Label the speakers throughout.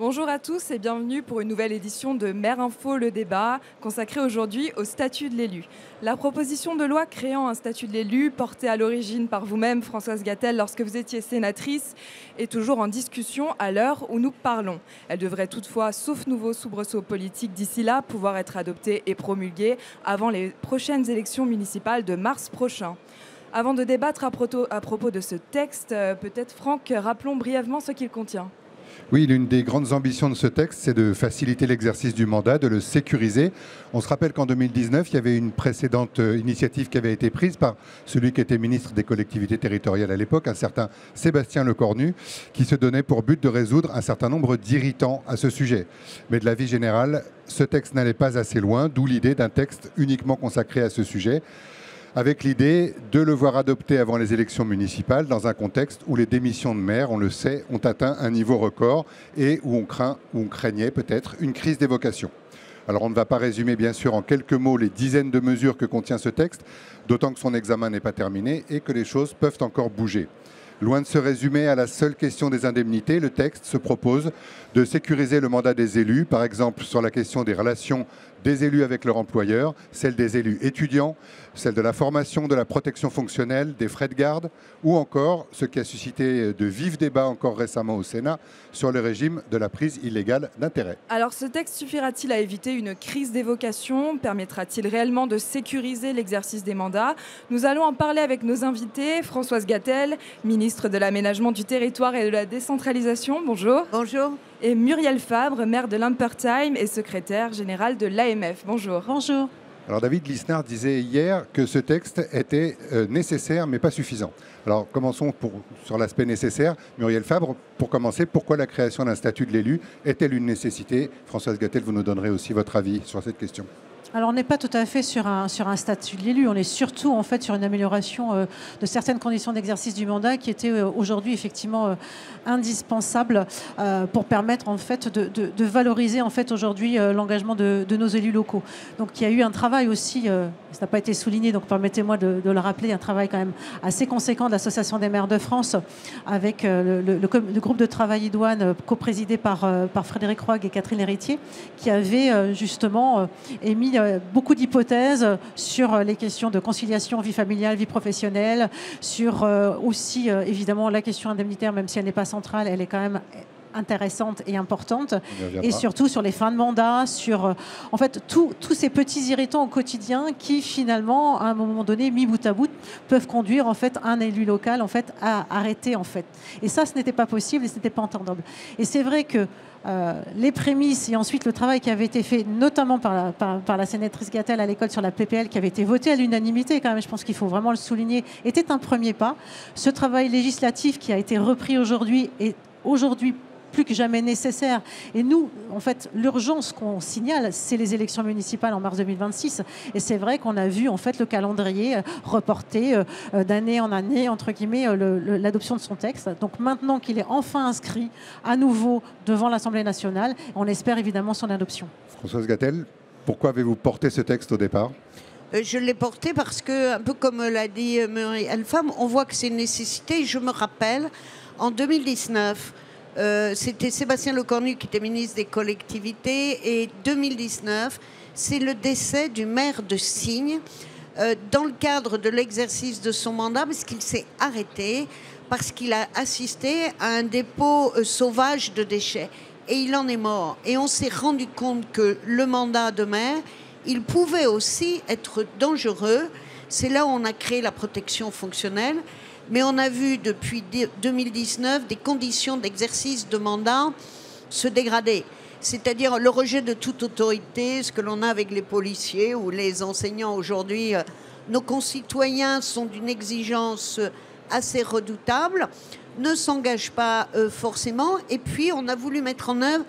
Speaker 1: Bonjour à tous et bienvenue pour une nouvelle édition de Mère Info, le débat, consacré aujourd'hui au statut de l'élu. La proposition de loi créant un statut de l'élu, portée à l'origine par vous-même, Françoise Gatel, lorsque vous étiez sénatrice, est toujours en discussion à l'heure où nous parlons. Elle devrait toutefois, sauf nouveau soubresaut politique d'ici là, pouvoir être adoptée et promulguée avant les prochaines élections municipales de mars prochain. Avant de débattre à propos de ce texte, peut-être Franck, rappelons brièvement ce qu'il contient.
Speaker 2: Oui, l'une des grandes ambitions de ce texte, c'est de faciliter l'exercice du mandat, de le sécuriser. On se rappelle qu'en 2019, il y avait une précédente initiative qui avait été prise par celui qui était ministre des collectivités territoriales à l'époque, un certain Sébastien Lecornu, qui se donnait pour but de résoudre un certain nombre d'irritants à ce sujet. Mais de l'avis général, ce texte n'allait pas assez loin, d'où l'idée d'un texte uniquement consacré à ce sujet, avec l'idée de le voir adopté avant les élections municipales dans un contexte où les démissions de maires, on le sait, ont atteint un niveau record et où on craignait peut-être une crise des vocations. Alors on ne va pas résumer bien sûr en quelques mots les dizaines de mesures que contient ce texte, d'autant que son examen n'est pas terminé et que les choses peuvent encore bouger. Loin de se résumer à la seule question des indemnités, le texte se propose de sécuriser le mandat des élus, par exemple sur la question des relations des élus avec leur employeur, celle des élus étudiants, celle de la formation, de la protection fonctionnelle, des frais de garde, ou encore ce qui a suscité de vifs débats encore récemment au Sénat sur le régime de la prise illégale d'intérêt.
Speaker 1: Alors ce texte suffira-t-il à éviter une crise des vocations? Permettra-t-il réellement de sécuriser l'exercice des mandats? Nous allons en parler avec nos invités. Françoise Gatel, ministre de l'Aménagement du Territoire et de la Décentralisation. Bonjour.
Speaker 3: Bonjour.
Speaker 1: Et Muriel Fabre, maire de Lampertheim et secrétaire générale de l'AMF. Bonjour.
Speaker 3: Bonjour.
Speaker 2: Alors David Lisnard disait hier que ce texte était nécessaire mais pas suffisant. Alors commençons sur l'aspect nécessaire. Muriel Fabre, pour commencer, pourquoi la création d'un statut de l'élu est-elle une nécessité? Françoise Gatel, vous nous donnerez aussi votre avis sur cette question.
Speaker 3: Alors on n'est pas tout à fait sur un statut de l'élu, on est surtout en fait sur une amélioration de certaines conditions d'exercice du mandat qui étaient aujourd'hui effectivement indispensables pour permettre en fait de valoriser en fait aujourd'hui l'engagement de nos élus locaux. Donc il y a eu un travail aussi, ça n'a pas été souligné, donc permettez-moi de le rappeler, un travail quand même assez conséquent de l'Association des maires de France avec le groupe de travail idoine co-présidé par Frédéric Roig et Catherine Héritier qui avait justement émis beaucoup d'hypothèses sur les questions de conciliation, vie familiale, vie professionnelle, sur aussi évidemment la question indemnitaire, même si elle n'est pas centrale, elle est quand même intéressante et importante, et surtout sur les fins de mandat, sur en fait tous ces petits irritants au quotidien qui finalement à un moment donné mis bout à bout peuvent conduire en fait un élu local en fait à arrêter en fait, et ça ce n'était pas possible et ce n'était pas entendable. Et c'est vrai que les prémices et ensuite le travail qui avait été fait notamment par la sénatrice Gatel à l'école sur la PPL qui avait été votée à l'unanimité, quand même je pense qu'il faut vraiment le souligner, était un premier pas. Ce travail législatif qui a été repris aujourd'hui est aujourd'hui plus que jamais nécessaire. Et nous, en fait, l'urgence qu'on signale, c'est les élections municipales en mars 2026. Et c'est vrai qu'on a vu, en fait, le calendrier reporté d'année en année, entre guillemets, l'adoption de son texte. Donc maintenant qu'il est enfin inscrit à nouveau devant l'Assemblée nationale, on espère évidemment son adoption.
Speaker 2: Françoise Gatel, pourquoi avez-vous porté ce texte au départ ?
Speaker 4: Je l'ai porté parce que, un peu comme l'a dit Muriel Fabre, on voit que c'est une nécessité. Je me rappelle, en 2019, c'était Sébastien Lecornu qui était ministre des collectivités, et 2019, c'est le décès du maire de Signes dans le cadre de l'exercice de son mandat, parce qu'il s'est arrêté, parce qu'il a assisté à un dépôt sauvage de déchets. Et il en est mort. Et on s'est rendu compte que le mandat de maire, il pouvait aussi être dangereux. C'est là où on a créé la protection fonctionnelle. Mais on a vu depuis 2019 des conditions d'exercice de mandat se dégrader. C'est-à-dire le rejet de toute autorité, ce que l'on a avec les policiers ou les enseignants aujourd'hui. Nos concitoyens sont d'une exigence assez redoutable, ne s'engagent pas forcément. Et puis on a voulu mettre en œuvre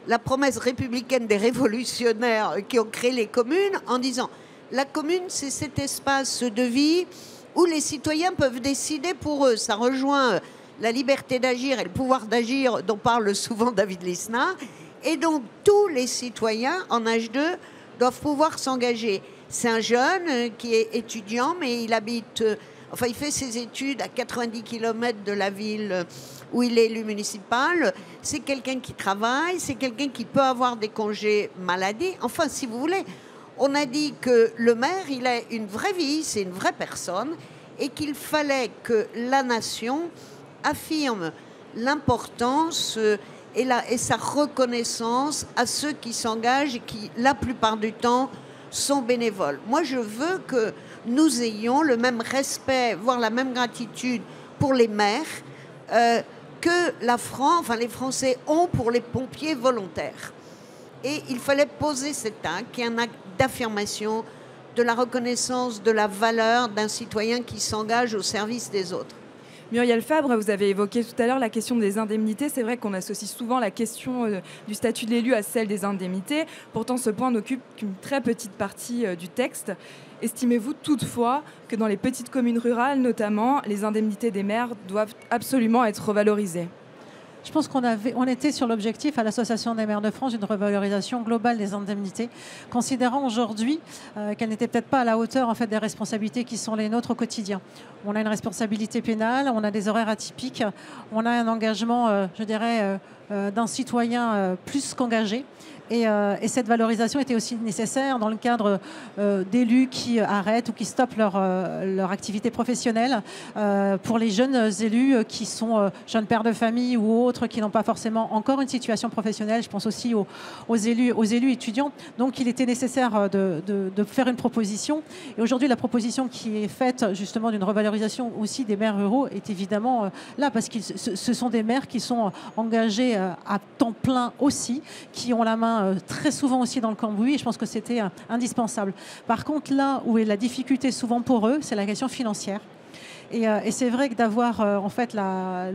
Speaker 4: la promesse républicaine des révolutionnaires qui ont créé les communes en disant la commune, c'est cet espace de vie où les citoyens peuvent décider pour eux. Ça rejoint la liberté d'agir et le pouvoir d'agir dont parle souvent David Lisnard. Et donc, tous les citoyens en âge 2 doivent pouvoir s'engager. C'est un jeune qui est étudiant, mais il habite Enfin, il fait ses études à 90 km de la ville où il est élu municipal. C'est quelqu'un qui travaille, c'est quelqu'un qui peut avoir des congés maladie. Enfin, si vous voulez, on a dit que le maire, il a une vraie vie, c'est une vraie personne, et qu'il fallait que la nation affirme l'importance et sa reconnaissance à ceux qui s'engagent et qui, la plupart du temps, sont bénévoles. Moi, je veux que nous ayons le même respect, voire la même gratitude pour les maires que les Français ont pour les pompiers volontaires. Et il fallait poser cet acte, qui est un acte d'affirmation de la reconnaissance de la valeur d'un citoyen qui s'engage au service des autres.
Speaker 1: Muriel Fabre, vous avez évoqué tout à l'heure la question des indemnités. C'est vrai qu'on associe souvent la question du statut de l'élu à celle des indemnités. Pourtant, ce point n'occupe qu'une très petite partie du texte. Estimez-vous toutefois que dans les petites communes rurales, notamment, les indemnités des maires doivent absolument être revalorisées ?
Speaker 3: Je pense on était sur l'objectif à l'Association des maires de France d'une revalorisation globale des indemnités, considérant aujourd'hui qu'elles n'étaient peut-être pas à la hauteur en fait, des responsabilités qui sont les nôtres au quotidien. On a une responsabilité pénale, on a des horaires atypiques, on a un engagement, d'un citoyen plus qu'engagé. Et cette valorisation était aussi nécessaire dans le cadre d'élus qui arrêtent ou qui stoppent leur activité professionnelle. Pour les jeunes élus qui sont jeunes pères de famille ou autres qui n'ont pas forcément encore une situation professionnelle. Je pense aussi aux élus étudiants. Donc il était nécessaire de faire une proposition. Et aujourd'hui, la proposition qui est faite justement d'une revalorisation aussi des maires ruraux est évidemment là parce que ce sont des maires qui sont engagés à temps plein aussi, qui ont la main très souvent aussi dans le cambouis, et je pense que c'était indispensable. Par contre, là où est la difficulté souvent pour eux, c'est la question financière. Et c'est vrai que d'avoir en fait la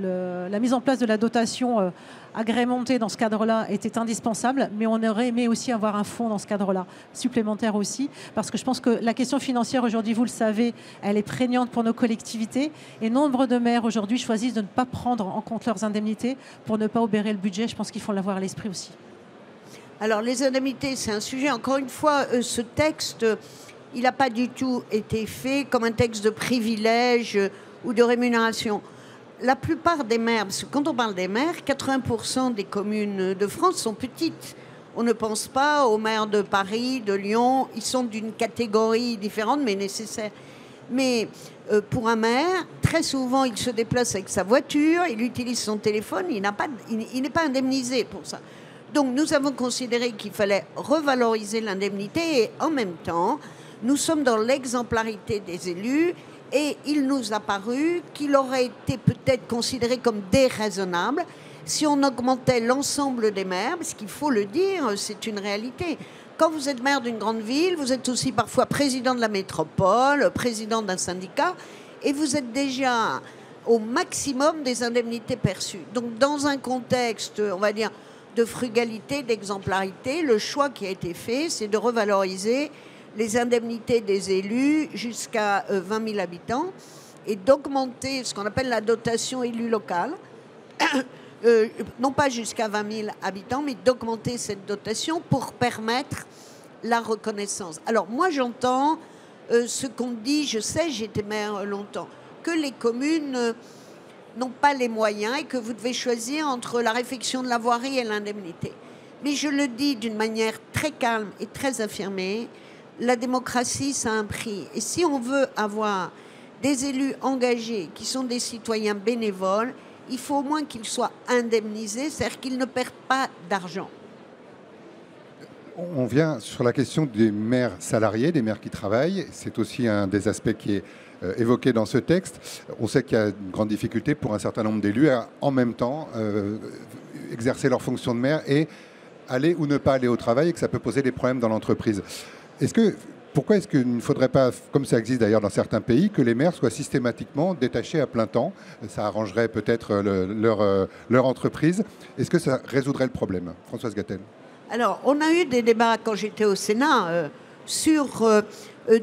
Speaker 3: mise en place de la dotation agrémentée dans ce cadre-là était indispensable, mais on aurait aimé aussi avoir un fonds dans ce cadre-là, supplémentaire aussi, parce que je pense que la question financière aujourd'hui, vous le savez, elle est prégnante pour nos collectivités, et nombre de maires aujourd'hui choisissent de ne pas prendre en compte leurs indemnités pour ne pas obérer le budget. Je pense qu'il faut l'avoir à l'esprit aussi.
Speaker 4: Alors, les indemnités, c'est un sujet, encore une fois, ce texte, il n'a pas du tout été fait comme un texte de privilège ou de rémunération. La plupart des maires, parce que quand on parle des maires, 80% des communes de France sont petites. On ne pense pas aux maires de Paris, de Lyon, ils sont d'une catégorie différente, mais nécessaire. Mais pour un maire, très souvent, il se déplace avec sa voiture, il utilise son téléphone, il n'est pas indemnisé pour ça. Donc nous avons considéré qu'il fallait revaloriser l'indemnité et en même temps, nous sommes dans l'exemplarité des élus et il nous a paru qu'il aurait été peut-être considéré comme déraisonnable si on augmentait l'ensemble des maires, parce qu'il faut le dire, c'est une réalité. Quand vous êtes maire d'une grande ville, vous êtes aussi parfois président de la métropole, président d'un syndicat et vous êtes déjà au maximum des indemnités perçues. Donc dans un contexte, on va dire, de frugalité, d'exemplarité, le choix qui a été fait, c'est de revaloriser les indemnités des élus jusqu'à 20 000 habitants et d'augmenter ce qu'on appelle la dotation élu locale, non pas jusqu'à 20 000 habitants, mais d'augmenter cette dotation pour permettre la reconnaissance. Alors moi j'entends ce qu'on dit, je sais, j'ai été maire longtemps, que les communes n'ont pas les moyens et que vous devez choisir entre la réfection de la voirie et l'indemnité. Mais je le dis d'une manière très calme et très affirmée, la démocratie, ça a un prix. Et si on veut avoir des élus engagés qui sont des citoyens bénévoles, il faut au moins qu'ils soient indemnisés, c'est-à-dire qu'ils ne perdent pas d'argent.
Speaker 2: On vient sur la question des maires salariés, des maires qui travaillent. C'est aussi un des aspects qui est évoqué dans ce texte. On sait qu'il y a une grande difficulté pour un certain nombre d'élus à en même temps exercer leur fonction de maire et aller ou ne pas aller au travail et que ça peut poser des problèmes dans l'entreprise. Pourquoi est-ce qu'il ne faudrait pas, comme ça existe d'ailleurs dans certains pays, que les maires soient systématiquement détachés à plein temps ? Ça arrangerait peut-être leur entreprise. Est-ce que ça résoudrait le problème ? Françoise Gatel.
Speaker 4: Alors, on a eu des débats quand j'étais au Sénat sur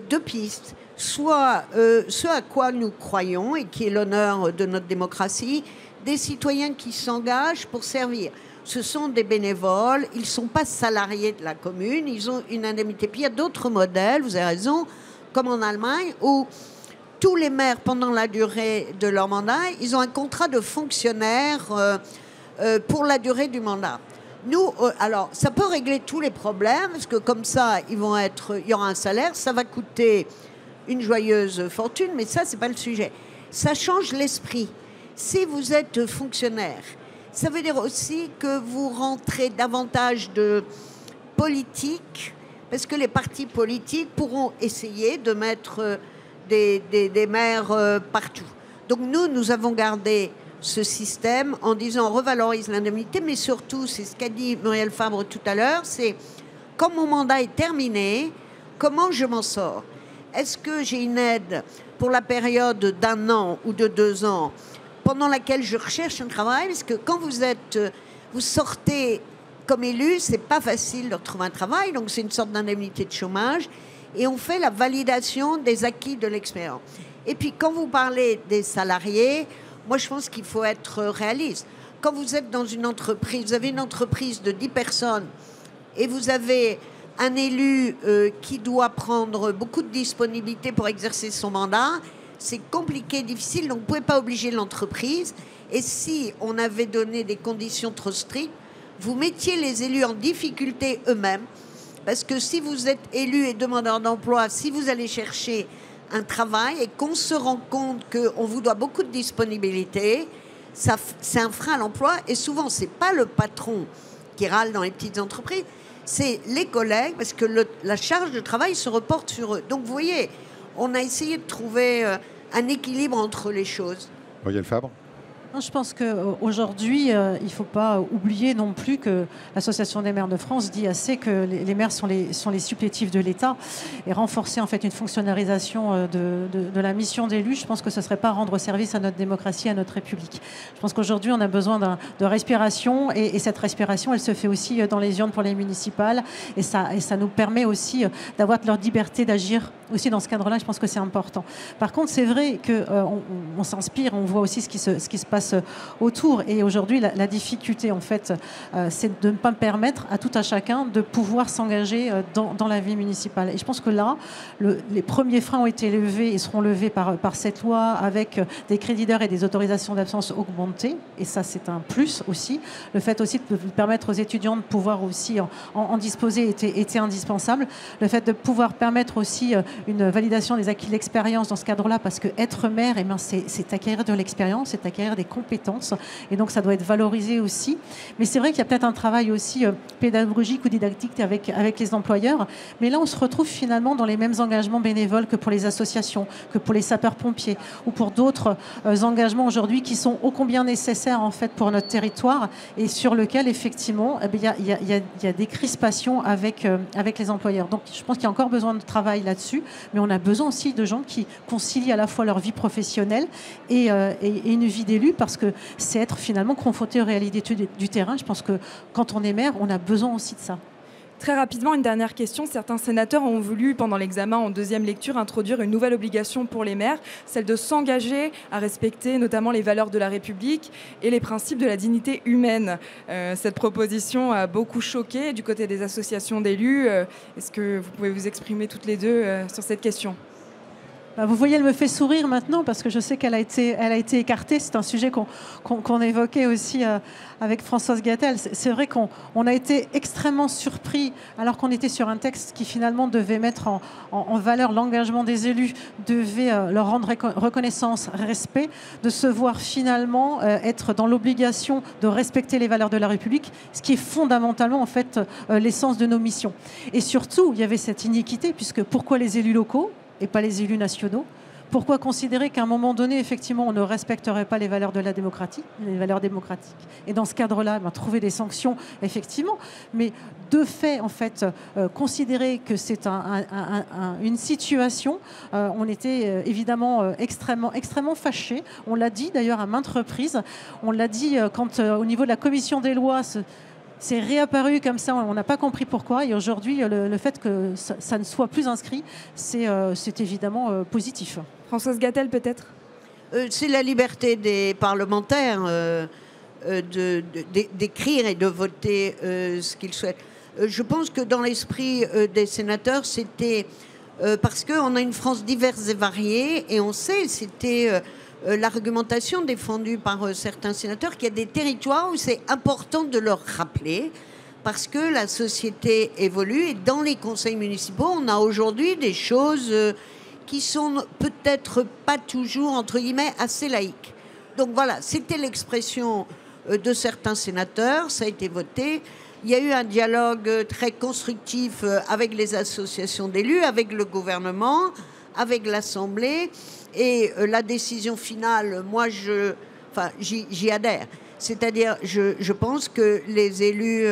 Speaker 4: deux pistes. Soit ce à quoi nous croyons et qui est l'honneur de notre démocratie, des citoyens qui s'engagent pour servir. Ce sont des bénévoles, ils ne sont pas salariés de la commune, ils ont une indemnité. Puis il y a d'autres modèles, vous avez raison, comme en Allemagne, où tous les maires, pendant la durée de leur mandat, ils ont un contrat de fonctionnaire pour la durée du mandat. Nous, alors, ça peut régler tous les problèmes, parce que comme ça, il y aura un salaire, ça va coûter une joyeuse fortune, mais ça, c'est pas le sujet. Ça change l'esprit. Si vous êtes fonctionnaire, ça veut dire aussi que vous rentrez davantage de politique, parce que les partis politiques pourront essayer de mettre des maires partout. Donc nous avons gardé ce système en disant on revalorise l'indemnité, mais surtout, c'est ce qu'a dit Muriel Fabre tout à l'heure, c'est quand mon mandat est terminé, comment je m'en sors? Est-ce que j'ai une aide pour la période d'1 an ou de 2 ans pendant laquelle je recherche un travail? Parce que quand vous sortez comme élu, c'est pas facile de retrouver un travail, donc c'est une sorte d'indemnité de chômage, et on fait la validation des acquis de l'expérience. Et puis quand vous parlez des salariés, moi je pense qu'il faut être réaliste. Quand vous êtes dans une entreprise, vous avez une entreprise de 10 personnes et vous avez un élu qui doit prendre beaucoup de disponibilité pour exercer son mandat, c'est compliqué, difficile, donc vous ne pouvez pas obliger l'entreprise. Et si on avait donné des conditions trop strictes, vous mettiez les élus en difficulté eux-mêmes, parce que si vous êtes élu et demandeur d'emploi, si vous allez chercher un travail et qu'on se rend compte qu'on vous doit beaucoup de disponibilité, c'est un frein à l'emploi. Et souvent, ce n'est pas le patron qui râle dans les petites entreprises, c'est les collègues, parce que la charge de travail se reporte sur eux. Donc vous voyez, on a essayé de trouver un équilibre entre les choses.
Speaker 2: Muriel Fabre.
Speaker 3: Je pense qu'aujourd'hui, il ne faut pas oublier non plus que l'Association des maires de France dit assez que les maires sont les supplétifs de l'État, et renforcer en fait une fonctionnalisation de la mission d'élu, je pense que ce ne serait pas rendre service à notre démocratie, à notre République. Je pense qu'aujourd'hui, on a besoin de respiration, et cette respiration, elle se fait aussi dans les urnes pour les municipales, et ça nous permet aussi d'avoir leur liberté d'agir aussi dans ce cadre-là. Je pense que c'est important. Par contre, c'est vrai qu'on s'inspire, on voit aussi ce qui se passe autour. Et aujourd'hui, la difficulté, en fait, c'est de ne pas permettre à tout à chacun de pouvoir s'engager dans la vie municipale. Et je pense que là, les premiers freins ont été levés et seront levés par cette loi, avec des crédits d'heures et des autorisations d'absence augmentées. Et ça, c'est un plus aussi. Le fait aussi de permettre aux étudiants de pouvoir aussi en disposer était indispensable. Le fait de pouvoir permettre aussi une validation des acquis de l'expérience dans ce cadre-là, parce que être maire, eh ben, c'est acquérir de l'expérience, c'est acquérir des compétences, et donc ça doit être valorisé aussi. Mais c'est vrai qu'il y a peut-être un travail aussi pédagogique ou didactique avec les employeurs, mais là on se retrouve finalement dans les mêmes engagements bénévoles que pour les associations, que pour les sapeurs-pompiers, ou pour d'autres engagements aujourd'hui qui sont ô combien nécessaires en fait pour notre territoire, et sur lequel effectivement il y a des crispations avec les employeurs. Donc je pense qu'il y a encore besoin de travail là-dessus, mais on a besoin aussi de gens qui concilient à la fois leur vie professionnelle et une vie d'élu, parce que c'est être finalement confronté aux réalités du terrain. Je pense que quand on est maire, on a besoin aussi de ça.
Speaker 1: Très rapidement, une dernière question. Certains sénateurs ont voulu, pendant l'examen en deuxième lecture, introduire une nouvelle obligation pour les maires, celle de s'engager à respecter notamment les valeurs de la République et les principes de la dignité humaine. Cette proposition a beaucoup choqué du côté des associations d'élus. Est-ce que vous pouvez vous exprimer toutes les deux sur cette question ?
Speaker 3: Vous voyez, elle me fait sourire maintenant parce que je sais qu'elle a été écartée. C'est un sujet qu'on évoquait aussi avec Françoise Gatel. C'est vrai qu'on a été extrêmement surpris, alors qu'on était sur un texte qui finalement devait mettre en valeur l'engagement des élus, devait leur rendre reconnaissance, respect, de se voir finalement être dans l'obligation de respecter les valeurs de la République, ce qui est fondamentalement en fait l'essence de nos missions. Et surtout, il y avait cette iniquité, puisque pourquoi les élus locaux et pas les élus nationaux? Pourquoi considérer qu'à un moment donné, effectivement, on ne respecterait pas les valeurs de la démocratie, les valeurs démocratiques? Et dans ce cadre-là, trouver des sanctions, effectivement. Mais de fait, en fait, considérer que c'est une situation, on était évidemment extrêmement fâchés. On l'a dit d'ailleurs à maintes reprises. On l'a dit quand, au niveau de la commission des lois, c'est réapparu comme ça, on n'a pas compris pourquoi. Et aujourd'hui, le fait que ça ne soit plus inscrit, c'est évidemment positif.
Speaker 1: Françoise Gatel, peut-être ?
Speaker 4: C'est la liberté des parlementaires d'écrire et de voter ce qu'ils souhaitent. Je pense que dans l'esprit des sénateurs, c'était parce qu'on a une France diverse et variée, et on sait, c'était l'argumentation défendue par certains sénateurs, qu'il y a des territoires où c'est important de leur rappeler, parce que la société évolue, et dans les conseils municipaux, on a aujourd'hui des choses qui sont peut-être pas toujours, entre guillemets, assez laïques. Donc voilà, c'était l'expression de certains sénateurs, ça a été voté. Il y a eu un dialogue très constructif avec les associations d'élus, avec le gouvernement, avec l'Assemblée. Et la décision finale, moi, j'y adhère. C'est-à-dire, je pense que les élus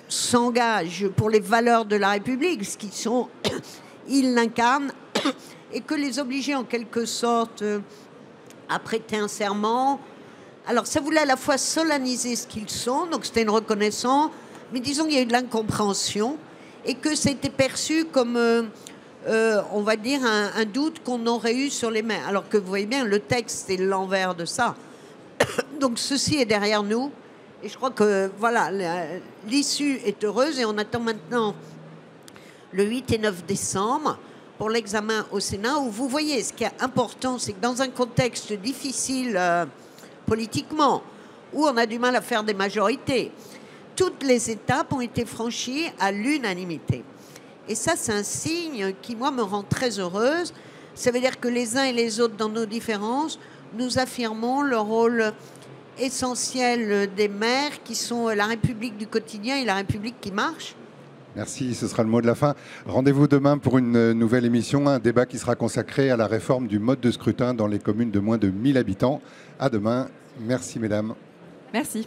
Speaker 4: s'engagent pour les valeurs de la République, ce qui sont, ils l'incarnent, et que les obliger en quelque sorte à prêter un serment. Alors, ça voulait à la fois solenniser ce qu'ils sont, donc c'était une reconnaissance, mais disons qu'il y a eu de l'incompréhension et que c'était perçu comme, on va dire, un doute qu'on aurait eu sur les mains. Alors que vous voyez bien, le texte, c'est l'envers de ça. Donc, ceci est derrière nous. Et je crois que, voilà, l'issue est heureuse et on attend maintenant le 8 et 9 décembre pour l'examen au Sénat, où vous voyez, ce qui est important, c'est que dans un contexte difficile politiquement, où on a du mal à faire des majorités, toutes les étapes ont été franchies à l'unanimité. Et ça, c'est un signe qui, moi, me rend très heureuse. Ça veut dire que les uns et les autres, dans nos différences, nous affirmons le rôle essentiel des maires, qui sont la République du quotidien et la République qui marche.
Speaker 2: Merci, ce sera le mot de la fin. Rendez-vous demain pour une nouvelle émission, un débat qui sera consacré à la réforme du mode de scrutin dans les communes de moins de 1000 habitants. À demain. Merci, mesdames.
Speaker 1: Merci.